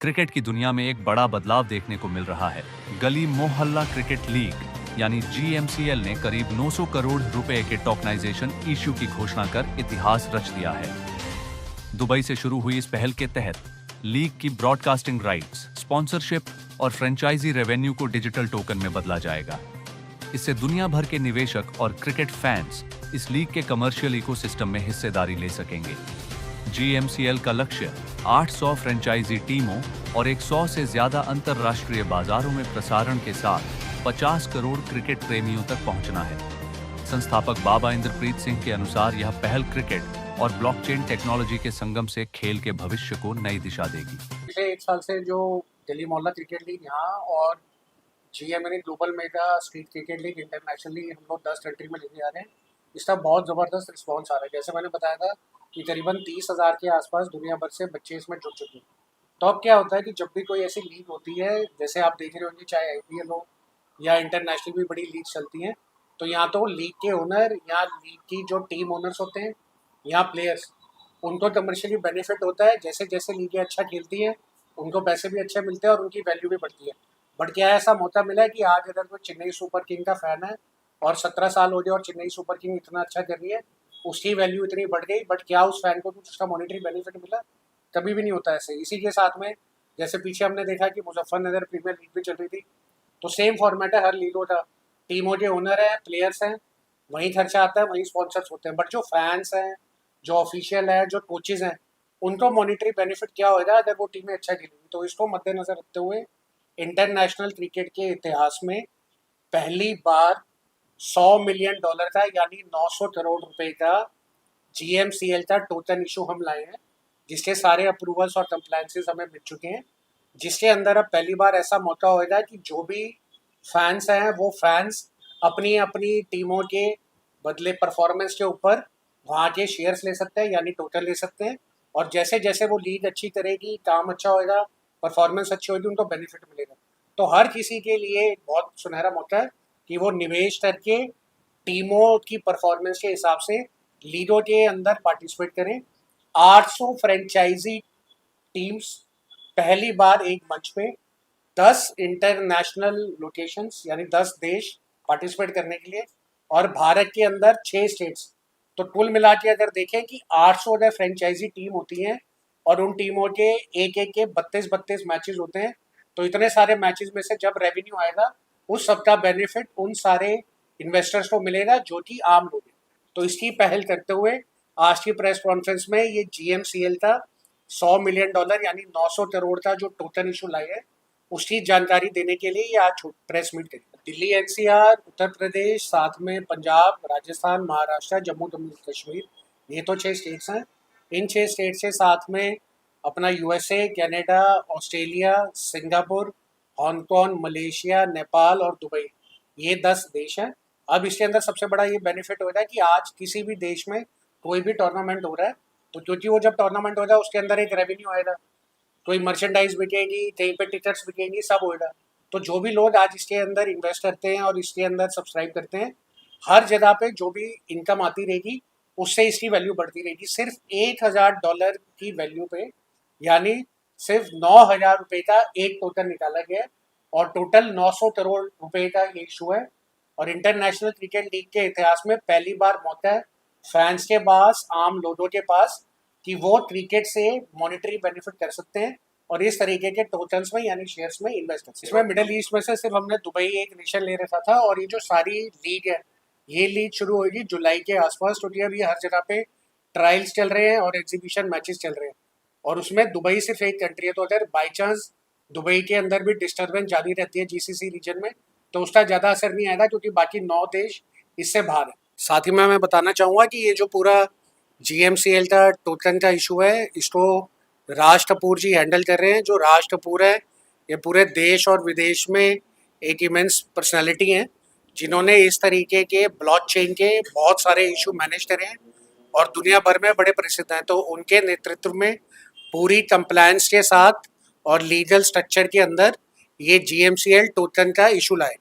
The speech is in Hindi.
क्रिकेट की दुनिया में एक बड़ा बदलाव देखने को मिल रहा है। गली मोहल्ला क्रिकेट लीग यानी जीएमसीएल ने करीब 900 करोड़ रुपए के टोकनाइजेशन इश्यू की घोषणा कर इतिहास रच दिया है। दुबई से शुरू हुई इस पहल के तहत लीग की ब्रॉडकास्टिंग राइट्स, स्पॉन्सरशिप और फ्रेंचाइजी रेवेन्यू को डिजिटल टोकन में बदला जाएगा। इससे दुनिया भर के निवेशक और क्रिकेट फैंस इस लीग के कमर्शियल इकोसिस्टम में हिस्सेदारी ले सकेंगे। जीएमसीएल का लक्ष्य 800 फ्रेंचाइजी टीमों और 100 से ज्यादा अंतरराष्ट्रीय बाजारों में प्रसारण के साथ 50 करोड़ क्रिकेट प्रेमियों तक पहुंचना है। संस्थापक बाबा इंद्रप्रीत सिंह के अनुसार यह पहल क्रिकेट और ब्लॉकचेन टेक्नोलॉजी के संगम से खेल के भविष्य को नई दिशा देगी। पिछले 1 साल से जो दिल्ली मोहल्ला क्रिकेट लीग यहाँ और GML global mega street cricket league internationally हम लोग 10 कंट्री में लेके आ रहे हैं, इसका बहुत ज़बरदस्त रिस्पॉन्स आ रहा है। जैसे मैंने बताया था कि करीबन 30,000 के आसपास दुनिया भर से बच्चे इसमें जुड़ चुके हैं। तो अब क्या होता है कि जब भी कोई ऐसी लीग होती है, जैसे आप देख रहे होंगे, चाहे आईपीएल हो या इंटरनेशनल भी बड़ी लीग चलती हैं, तो यहाँ तो लीग के ओनर या लीग की जो टीम ओनर्स होते हैं या प्लेयर्स, उनको कमर्शियली बेनिफिट होता है। जैसे जैसे लीगें अच्छा खेलती हैं, उनको पैसे भी अच्छे मिलते हैं और उनकी वैल्यू भी बढ़ती है। बट क्या ऐसा मौका मिला है कि आज अगर कोई चेन्नई सुपर किंग का फ़ैन है और 17 साल हो गए और चेन्नई सुपर किंग इतना अच्छा कर रही है, उसकी वैल्यू इतनी बढ़ गई, बट क्या उस फैन को कुछ उसका मॉनेटरी बेनिफिट मिला? कभी भी नहीं होता ऐसे। इसी के साथ में जैसे पीछे हमने देखा कि मुजफ्फरनगर प्रीमियर लीग भी चल रही थी, तो सेम फॉर्मेट है हर लीगों का। टीमों के ओनर हैं, प्लेयर्स हैं, वहीं खर्चा आता है, वहीं स्पॉन्सर्स होते हैं। बट जो फैंस हैं, जो ऑफिशियल है, जो कोचेज हैं, उनको मॉनेटरी बेनिफिट क्या होगा अगर वो टीमें अच्छा खेलेंगी? तो इसको मद्देनजर रखते हुए इंटरनेशनल क्रिकेट के इतिहास में पहली बार $100 मिलियन का यानी 900 करोड़ रुपए का जीएमसीएल का टोकन इशू हम लाए हैं, जिसके सारे अप्रूवल्स और कंप्लायंसेस हमें मिल चुके हैं। जिसके अंदर अब पहली बार ऐसा मौका होगा कि जो भी फैंस हैं वो फैंस अपनी अपनी टीमों के बदले परफॉर्मेंस के ऊपर वहाँ के शेयर्स ले सकते हैं, यानी टोटल ले सकते हैं। और जैसे जैसे वो लीग अच्छी करेगी, काम अच्छा होगा, परफॉर्मेंस अच्छी होगी, उनको बेनिफिट मिलेगा। तो हर किसी के लिए बहुत सुनहरा मौका है कि वो निवेश करके टीमों की परफॉर्मेंस के हिसाब से लीगों के अंदर पार्टिसिपेट करें। 800 फ्रेंचाइजी टीम्स पहली बार एक मंच पे, 10 इंटरनेशनल लोकेशंस यानी 10 देश पार्टिसिपेट करने के लिए, और भारत के अंदर 6 स्टेट्स। तो कुल मिला के अगर देखें कि 800 अगर फ्रेंचाइजी टीम होती हैं और उन टीमों के एक एक के 32-32 मैचेस होते हैं, तो इतने सारे मैचेस में से जब रेवेन्यू आएगा, उस सबका बेनिफिट उन सारे इन्वेस्टर्स को मिलेगा जो कि आम लोग हैं। तो इसकी पहल करते हुए आज की प्रेस कॉन्फ्रेंस में ये जीएमसीएल का $100 मिलियन यानी 900 करोड़ का जो टोकन इशू लाए है, उसकी जानकारी देने के लिए ये आज प्रेस मीट करी। दिल्ली एनसीआर, उत्तर प्रदेश, साथ में पंजाब, राजस्थान, महाराष्ट्र, जम्मू कश्मीर, ये तो 6 स्टेट्स हैं। इन 6 स्टेट से साथ में अपना USA, Canada, Australia, Singapore, Hong Kong, Malaysia, Nepal और दुबई, ये 10 देश हैं। अब इसके अंदर सबसे बड़ा ये बेनिफिट हो रहा है कि आज किसी भी देश में कोई भी टूर्नामेंट हो रहा है, तो क्योंकि वो जब टूर्नामेंट होगा उसके अंदर एक रेवेन्यू आएगा, कोई मर्चेंडाइज बिकेगी, कहीं पे टिकट्स बिकेंगी, सब होगा। तो जो भी लोग आज इसके अंदर इन्वेस्ट करते हैं और इसके अंदर सब्सक्राइब करते हैं, हर जगह पे जो भी इनकम आती रहेगी उससे इसकी वैल्यू बढ़ती रहेगी। सिर्फ $1,000 की वैल्यू पे, यानी सिर्फ $9,000 का एक टोकन निकाला गया है और टोटल 900 करोड़ रुपए का ये इशू है। और इंटरनेशनल क्रिकेट लीग के इतिहास में पहली बार मौका है फैंस के पास, आम लोगों के पास, कि वो क्रिकेट से मॉनेटरी बेनिफिट कर सकते हैं और इस तरीके के टोकन्स में यानी शेयर्स में इन्वेस्ट कर सकते हैं। इसमें मिडिल ईस्ट में से सिर्फ हमने दुबई एक नेशन ले रखा था, और ये जो सारी लीग है, ये लीग शुरू होगी जुलाई के आसपास, क्योंकि अभी हर जगह पे ट्रायल्स चल रहे हैं और एग्जीबिशन मैचेस चल रहे हैं, और उसमें दुबई सिर्फ एक कंट्री है। तो अगर बाई चांस दुबई के अंदर भी डिस्टर्बेंस जारी रहती है जीसीसी रीजन में, तो उसका ज़्यादा असर नहीं आएगा, क्योंकि बाकी 9 देश इससे बाहर है। साथ ही में मैं बताना चाहूँगा कि ये जो पूरा जीएमसीएल का टोकन का इशू है, इसको राज कपूर जी हैंडल कर रहे हैं। जो राज कपूर है, ये पूरे देश और विदेश में एक इमेंस पर्सनालिटी हैं, जिन्होंने इस तरीके के ब्लॉकचेन के बहुत सारे इशू मैनेज करे हैं और दुनिया भर में बड़े प्रसिद्ध हैं। तो उनके नेतृत्व में पूरी कंप्लायंस के साथ और लीगल स्ट्रक्चर के अंदर ये जीएमसीएल टोकन का इशू लाए।